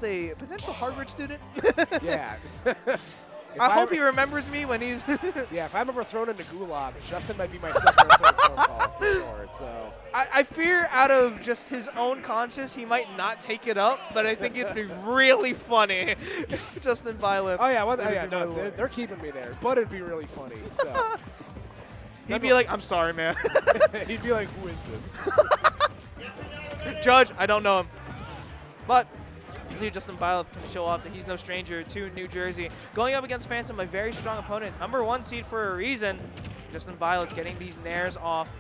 with a potential Harvard student. Yeah. I hope he remembers me when he's. Yeah, if I'm ever thrown into gulag, Justin might be my second or third phone call for sure. So I fear out of just his own conscience, he might not take it up, but I think it'd be really funny. Justinbyleth. oh yeah, no, they're keeping me there, but it'd be really funny. So He'd be like, I'm sorry, man. he'd be like, who is this? Judge, I don't know him. But see, Justinbyleth can show off that he's no stranger to New Jersey. Going up against Fhantum, a very strong opponent. #1 seed for a reason. Justinbyleth getting these nairs off.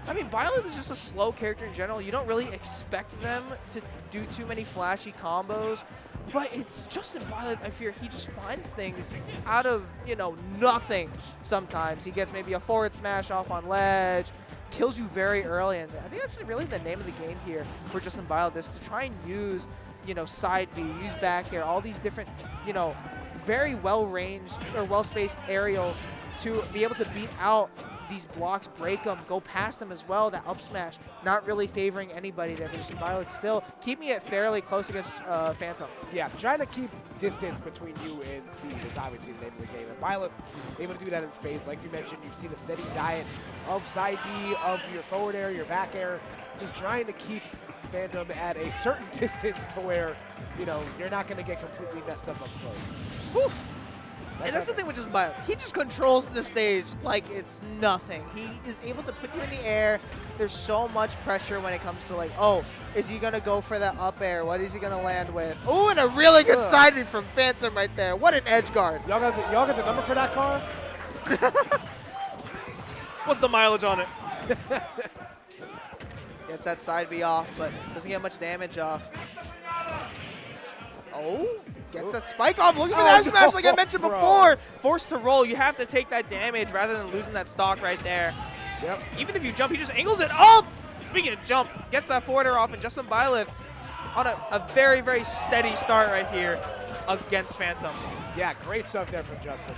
I mean, Byleth is just a slow character in general. You don't really expect them to do too many flashy combos. But it's Justinbyleth, I fear he just finds things out of, nothing sometimes. He gets maybe a forward smash off on ledge, kills you very early. And I think that's really the name of the game here for Justinbyleth, is to try and use, side B, use back air, all these different, very well-ranged or well-spaced aerials to be able to beat out these blocks, break them, go past them as well. That up smash, not really favoring anybody there. But Justinbyleth still keeping it fairly close against Fhantum. Yeah, trying to keep distance between you and seed is obviously the name of the game. And Byleth able to do that in spades. Like you mentioned, you've seen a steady diet of side B, of your forward air, your back air, just trying to keep Fhantum at a certain distance to where, you're not going to get completely messed up close. Oof. And that's the thing with Justinbyleth. He just controls the stage like it's nothing. He is able to put you in the air. There's so much pressure when it comes to is he going to go for that up air? What is he going to land with? Oh, and a really good side read from Fhantum right there. What an edge guard. Y'all got the number for that car? What's the mileage on it? Gets that side B off, but doesn't get much damage off. Oh. Gets a spike off. Looking for that smash like I mentioned before. Forced to roll. You have to take that damage rather than losing that stock right there. Yep. Even if you jump, he just angles it up. Speaking of jump, gets that forward air off, and Justinbyleth on a very, very steady start right here against Fhantum. Yeah, great stuff there from Justin.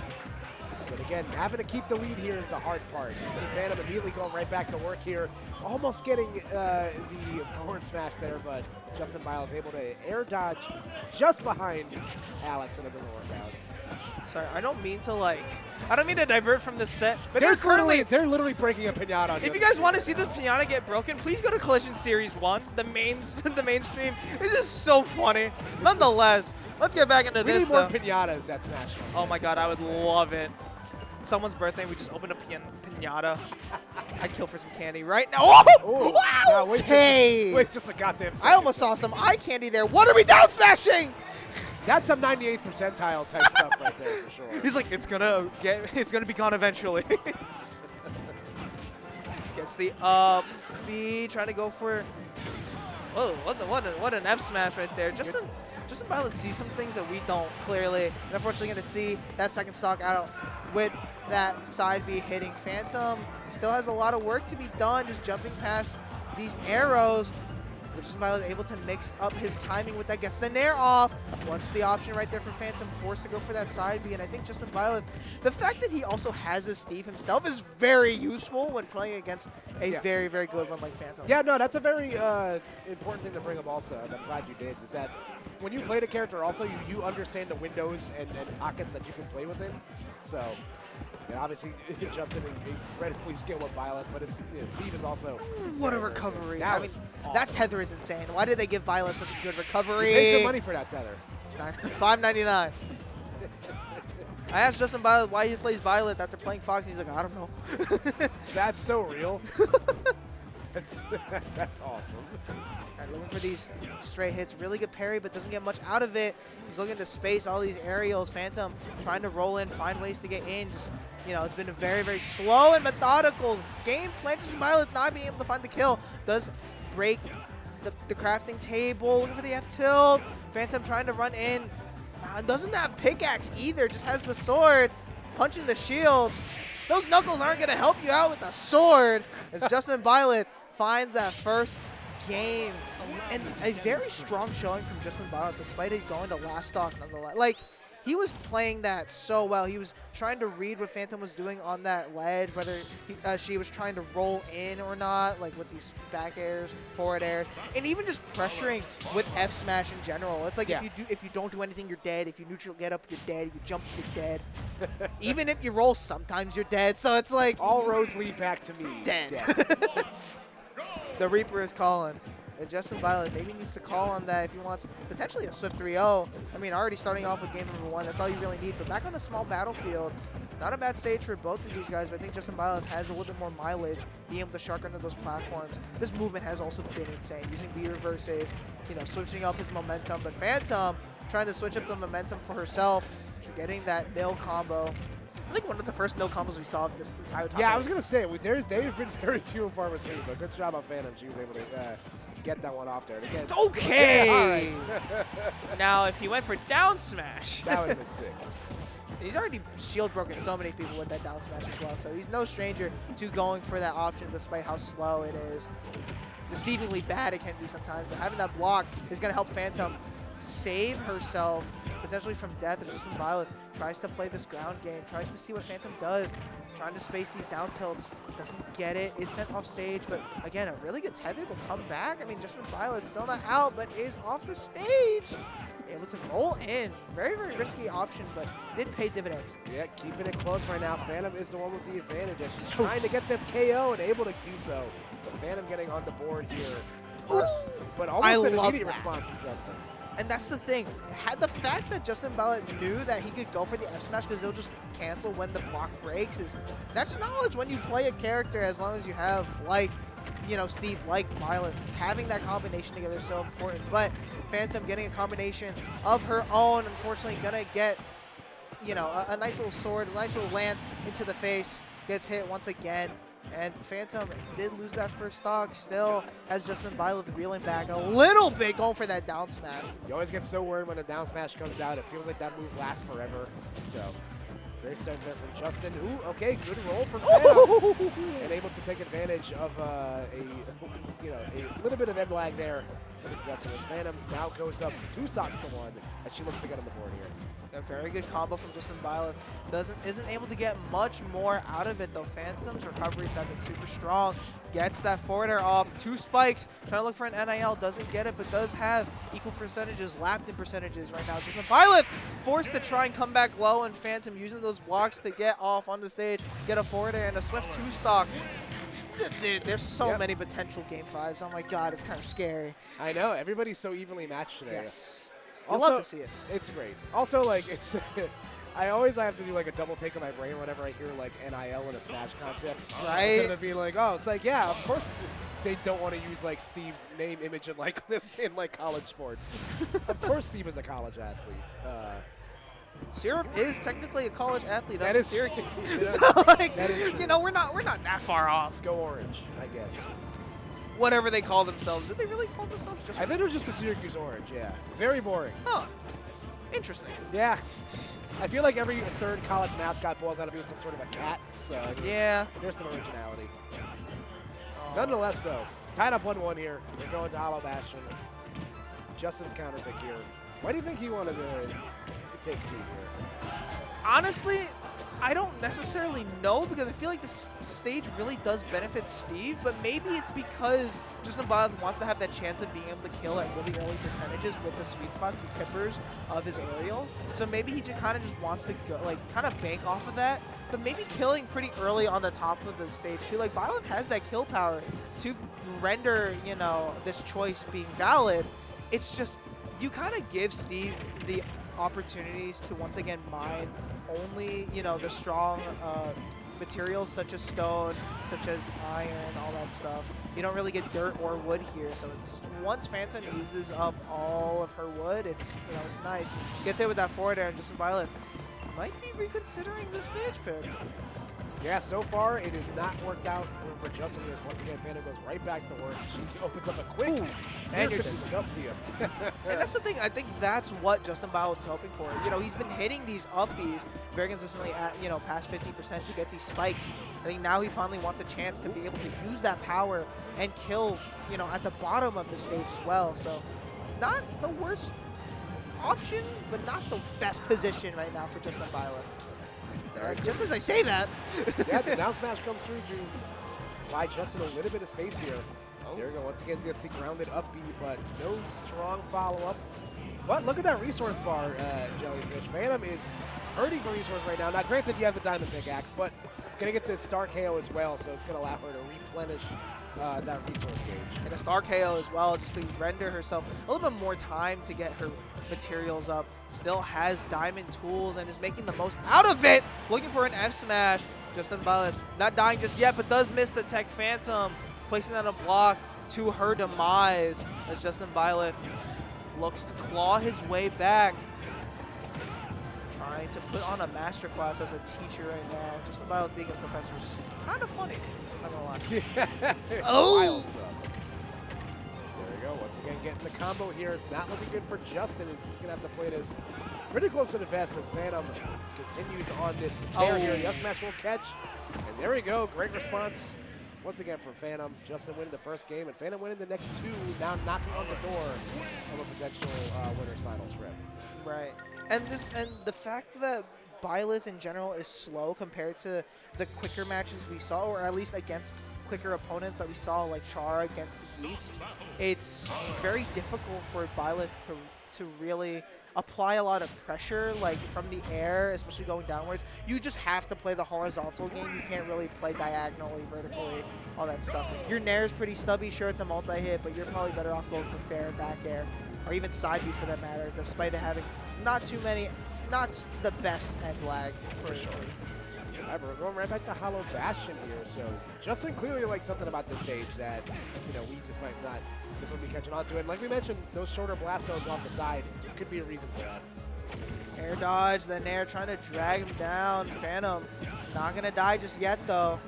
But again, having to keep the lead here is the hard part. You see Fhantum immediately going right back to work here, almost getting the forward smash there, but Justinbyleth able to air dodge just behind Alex, and it doesn't work out. Sorry, I don't mean to divert from this set, but they're literally breaking a pinata on If you guys want to see this pinata get broken, please go to Collision Series 1, the mainstream. This is so funny. Nonetheless, let's get back into this. We need more pinatas at Smash. Oh my god, I would love it. Someone's birthday, we just opened a pinata. I'd kill for some candy right now. Oh! Wow! No, wait just a goddamn second. I almost saw some eye candy there. What are we down smashing? That's some 98th percentile type stuff right there for sure. He's like, it's gonna be gone eventually. Gets the up B, trying to go for. Oh, what an F smash right there. Justinbyleth sees some things that we don't clearly. And unfortunately, going to see that second stock out with that side B hitting Fhantum. Still has a lot of work to be done, just jumping past these arrows. Justinbyleth able to mix up his timing with that, gets the nair off. What's the option right there for Fhantum? Forced to go for that side B, and I think Justinbyleth, the fact that he also has a Steve himself is very useful when playing against a very, very good one like Fhantum. Yeah, no, that's a very important thing to bring up also, and I'm glad you did, is that when you play the character also, you understand the windows and pockets that you can play within. So, obviously, Justin incredibly skilled with Byleth, but Steve is also... What a recovery. I mean, awesome. That tether is insane. Why did they give Byleth such a good recovery? You paid good money for that tether. $5.99. I asked Justinbyleth why he plays Byleth after playing Fox, and he's like, I don't know. That's so real. That's awesome. Right, looking for these straight hits. Really good parry, but doesn't get much out of it. He's looking to space all these aerials. Fhantum trying to roll in, find ways to get in. Just, it's been a very, very slow and methodical game plan. Justinbyleth not being able to find the kill. Does break the crafting table. Looking for the F tilt. Fhantum trying to run in. Doesn't have pickaxe either. Just has the sword. Punching the shield. Those knuckles aren't going to help you out with the sword. As Justinbyleth finds that first game. And a very strong showing from Justinbyleth, despite it going to last stock nonetheless. he was playing that so well. He was trying to read what Fhantum was doing on that ledge, whether she was trying to roll in or not, like with these back airs, forward airs, and even just pressuring with F smash in general. It's like if you don't do anything, you're dead. If you neutral get up, you're dead. If you jump, you're dead. Even if you roll, sometimes you're dead. So it's like all roads lead back to me. Dead. The Reaper is calling. And Justinbyleth maybe needs to call on that if he wants potentially a swift 3-0. I mean, already starting off with game number 1, that's all you really need. But back on a small battlefield, not a bad stage for both of these guys, but I think Justinbyleth has a little bit more mileage, being able to shark under those platforms. This movement has also been insane, using B reverses, you know, switching up his momentum. But Fhantum trying to switch up the momentum for herself, getting that nil combo. I think one of the first no combos we saw of this entire time. Yeah, I was going to say, they've been very few and far between, but good job on Fhantum. She was able to get that one off there. Again, okay! Right. Now, if he went for down smash. That would have been sick. He's already shield broken so many people with that down smash as well, so he's no stranger to going for that option despite how slow it is. Deceivingly bad it can be sometimes, but having that block is going to help Fhantum save herself potentially from death. As Justinbyleth tries to play this ground game, tries to see what Fhantum does, trying to space these down tilts, doesn't get it, is sent off stage, but again, a really good tether to come back. I mean, Justinbyleth still not out, but is off the stage, able to roll in. Very, very risky option, but did pay dividends. Yeah, keeping it close right now. Fhantum is the one with the advantage as she's trying to get this KO and able to do so. But Fhantum getting on the board here. First, but almost an immediate response from Justin. And that's the thing. Had the fact that Justinbyleth knew that he could go for the F smash because they'll just cancel when the block breaks, that's knowledge when you play a character, as long as you have, like, you know, Steve, like Byleth. Having that combination together is so important. But Fhantum getting a combination of her own, unfortunately gonna get, you know, a nice little sword, a nice little lance into the face, gets hit once again. And Fhantum did lose that first stock, still has Justinbyleth reeling back a little bit, going for that down smash. You always get so worried when a down smash comes out. It feels like that move lasts forever. So, great start there from Justin. Ooh, okay, good roll from Fhantum. And able to take advantage of a little bit of end lag there to Justin. As Fhantum now goes up 2 stocks to 1 as she looks to get on the board here. A very good combo from Justinbyleth. Isn't able to get much more out of it though. Phantom's recoveries have been super strong. Gets that forward air off. 2 spikes. Trying to look for an NIL. Doesn't get it, but does have equal percentages, lapped in percentages right now. Justinbyleth forced to try and come back low, and Fhantum using those blocks to get off on the stage, get a forward air and a swift 2 stock. Dude, there's so many potential game 5s. Oh my god, it's kind of scary. I know. Everybody's so evenly matched today. Yes. I Also, love to see it. It's great. Also, like, it's I always have to do like a double take on my brain whenever I hear like NIL in a Smash context. Right. Instead of being like, oh, it's like, yeah, of course they don't want to use like Steve's name, image, and likeness in like college sports. Of course Steve is a college athlete. Syrup is technically a college athlete. That is Syracuse. So, like, that is true. you know, we're not that far off. Go Orange, I guess. Whatever they call themselves. Did they really call themselves just? I think it was just a Syracuse Orange, yeah. Very boring. Huh. Interesting. Yeah. I feel like every third college mascot boils out of being some sort of a cat. So I mean, Yeah. there's some originality. Nonetheless, though, tied up 1-1 here. We're going to Hollow Bastion. Justin's counter pick here. Why do you think he wanted to take Steve here? Honestly, I don't necessarily know, because I feel like this stage really does benefit Steve, but maybe it's because Justinbyleth wants to have that chance of being able to kill at really early percentages with the sweet spots, the tippers of his aerials. So maybe he just kind of wants to go, like, kind of bank off of that, but maybe killing pretty early on the top of the stage too. Like, Byleth has that kill power to render, you know, this choice being valid. It's just, you kind of give Steve the opportunities to once again mine only, you know, the strong materials such as stone, such as iron, all that stuff. You don't really get dirt or wood here, so it's once Fhantum uses up all of her wood, it's, you know, it's nice. Gets hit with that forward air, and Justinbyleth might be reconsidering the stage pick. Yeah, so far it has not worked out for Justin. Once again, Fhantum goes right back to work. She opens up a quick and you're up to you. And that's the thing. I think that's what Justinbyleth is hoping for. You know, he's been hitting these upbees very consistently at, you know, past 50% to get these spikes. I think now he finally wants a chance to be able to use that power and kill, you know, at the bottom of the stage as well. So not the worst option, but not the best position right now for Justinbyleth. Just as I say that. Yeah, the down smash comes through to apply Justin a little bit of space here. There we go. Once again, just the grounded up B, but no strong follow-up. But look at that resource bar, Jellyfish. Phantom is hurting for resource right now. Now, granted, you have the diamond pickaxe, but going to get the star KO as well, so it's going to allow her to replenish that resource gauge. And a star KO as well, just to render herself a little bit more time to get her materials up. Still has diamond tools and is making the most out of it. Looking for an F smash. Justinbyleth not dying just yet, but does miss the tech Phantom, placing on a block to her demise as Justinbyleth looks to claw his way back. Trying to put on a masterclass as a teacher right now. Justinbyleth being a professor is kind of funny. I'm not gonna lie. Oh! Wild stuff. There we go. Once again, getting the combo here. It's not looking good for Justin. He's going to have to play this pretty close to the vest as Phantom continues on this tear here. Yes Smash will catch. And there we go. Great response. Once again from Phantom. Justin winning the first game, and Phantom winning the next two, now knocking on the door of a potential winner's finals trip. Right. And the fact that Byleth in general is slow compared to the quicker matches we saw, or at least against quicker opponents that we saw, like Chara against Yeast, it's very difficult for Byleth to really apply a lot of pressure, like from the air, especially going downwards. You just have to play the horizontal game. You can't really play diagonally, vertically, all that stuff. Your nair is pretty stubby. Sure, it's a multi-hit, but you're probably better off going for fair back air, or even side B for that matter, despite it having not the best end lag for sure. All right, we're going right back to Hollow Bastion here. So Justin clearly likes something about this stage that, we just might not be catching on to it. And like we mentioned, those shorter blast zones off the side could be a reason for that. Air dodge, the nair trying to drag him down. Phantom not going to die just yet, though.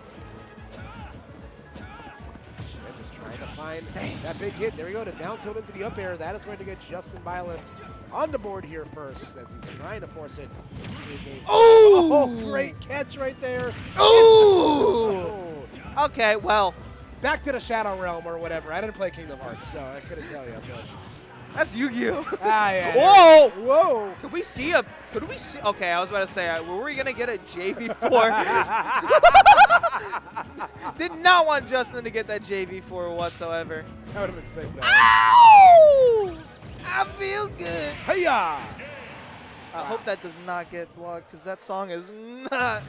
And just trying to find that big hit. There we go, to down tilt into the up air. That is going to get Justinbyleth on the board here first as he's trying to force it. Oh, great catch right there. Oh! Okay, well. Back to the Shadow Realm or whatever. I didn't play Kingdom Hearts, so I couldn't tell you. That's Yu-Gi-Oh! Yeah. Whoa! Whoa! Could we see? Okay, I was about to say, were we gonna get a JV4? Did not want Justin to get that JV4 whatsoever. That would have been sick, though. Ow! I feel good. Hiya! I hope that does not get blocked, because that song is not.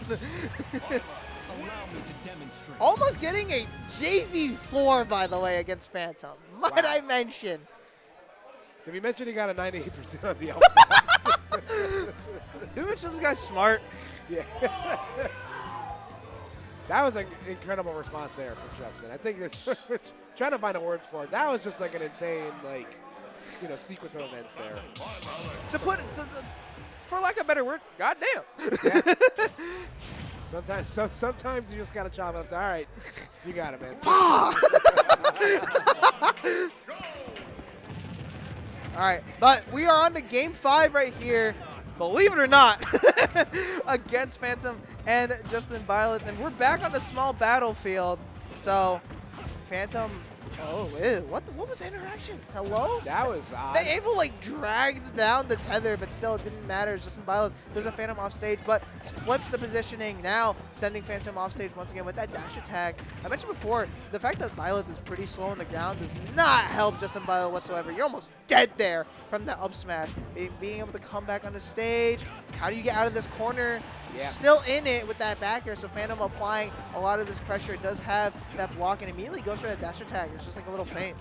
Allow me to demonstrate. Almost getting a JV4, by the way, against Phantom. Might I mention? Did we mention he got a 98% on the outside? Did we mention this guy's smart? Yeah. That was an incredible response there from Justin. I think it's trying to find the words for it. That was just like an insane, sequence of events there. For lack of a better word, goddamn. Yeah. Sometimes you just gotta chop it up to, all right, you got it, man. All right, but we are on to Game 5 right here, believe it or not, against Phantom and Justinbyleth, and we're back on the small battlefield. So, Phantom, what was the interaction? Hello? That was odd. The Avo dragged down the tether, but still it didn't matter. Justinbyleth does a Phantom off stage, but flips the positioning now, sending Phantom off stage once again with that dash attack. I mentioned before, the fact that Byleth is pretty slow on the ground does not help Justinbyleth whatsoever. You're almost dead there from that up smash. Being able to come back on the stage, how do you get out of this corner? Yeah. Still in it with that back air, so Phantom applying a lot of this pressure. It does have that block and immediately goes for that dash attack. It's just like a little feint.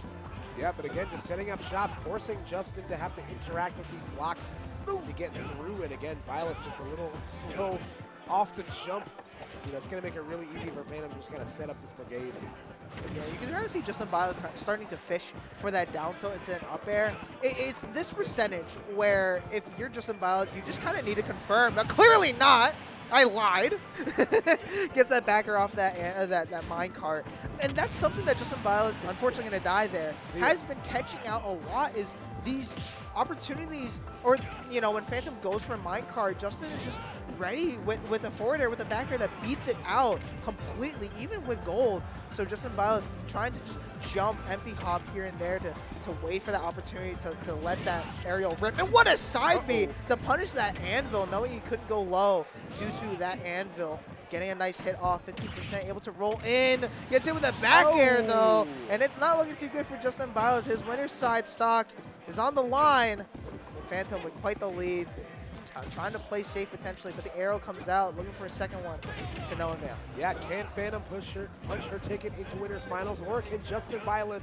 Yeah, but again, just setting up shop, forcing Justin to have to interact with these blocks to get through. And again, Byleth's just a little slow off the jump. It's going to make it really easy for Phantom to just kind of set up this brigade. Yeah, you can kind of see Justinbyleth starting to fish for that down tilt into an up air. It's this percentage where if you're Justinbyleth, you just kind of need to confirm, but clearly not. I lied. Gets that backer off that mine cart. And that's something that Justinbyleth, unfortunately going to die there, has been catching out a lot, is these opportunities, or, you know, when Fhantum goes for minecart, Justin is just ready with a forward air, with a back air that beats it out completely, even with gold. So Justinbyleth trying to just jump, empty hop here and there to wait for that opportunity to let that aerial rip. And what a side B to punish that anvil, knowing he couldn't go low due to that anvil. Getting a nice hit off, 50%, able to roll in. Gets in with a back air, though. And it's not looking too good for Justinbyleth. His winner's side stock is on the line. Fhantum with quite the lead. Trying to play safe potentially, but the arrow comes out, looking for a second one to no avail. Yeah, can Fhantum punch her ticket into winners finals, or can Justinbyleth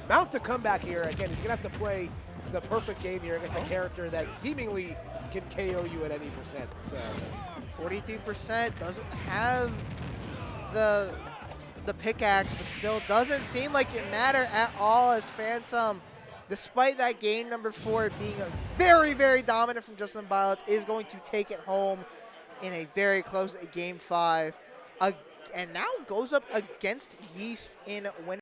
mount a comeback here? Again, he's going to have to play the perfect game here against a character that seemingly can KO you at any percent. So 43%, doesn't have the pickaxe, but still doesn't seem like it matter at all, as Fhantum, despite that game number 4 being very, very dominant from Justinbyleth, is going to take it home in a very close game 5. And now goes up against Yeast in winner.